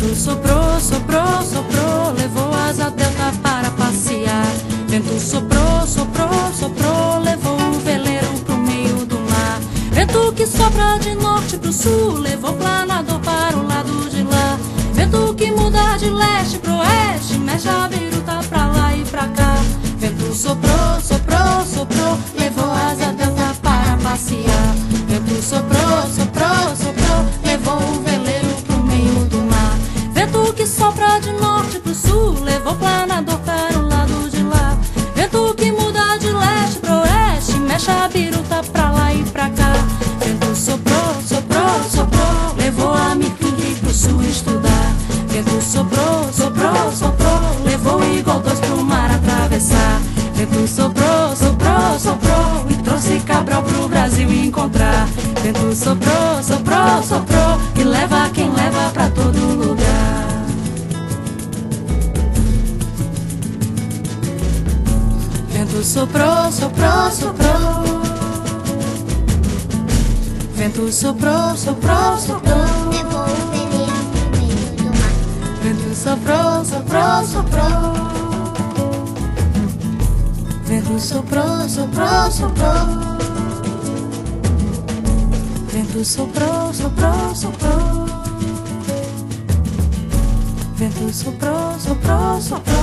Vento soprou, soprou, soprou, levou asa delta para passear. Vento soprou, soprou, soprou, levou o veleiro pro meio do mar. Vento que sopra de norte pro sul, levou o planador para o lado de lá. Vento que muda de leste pro oeste, mexe a biruta pra lá e pra cá. Vento soprou, soprou, soprou, levou asa delta para passear. Vento soprou, soprou, soprou, levou o veleiro pro meio do mar. Vento que sopra de norte pro sul, levou o planador para o lado de lá. Vento que muda de leste pro oeste, mexe a biruta pra lá e pra cá. Vento soprou, soprou, soprou, levou a Miquingue pro sul estudar. Vento soprou, soprou, soprou, levou o Igual 2 pro mar atravessar. Vento soprou, soprou, soprou, e trouxe Cabral pro Brasil encontrar. Vento soprou, soprou, soprou, e leva quem leva pra todo lugar. Vento soprou, soprou, soprou. Vento soprou, soprou, soprou, levou o veleiro pro meio do mar. vento soprou, soprou, soprou. Vento soprou, soprou, soprou. Vento soprou, soprou, soprou. Vento soprou, soprou, soprou.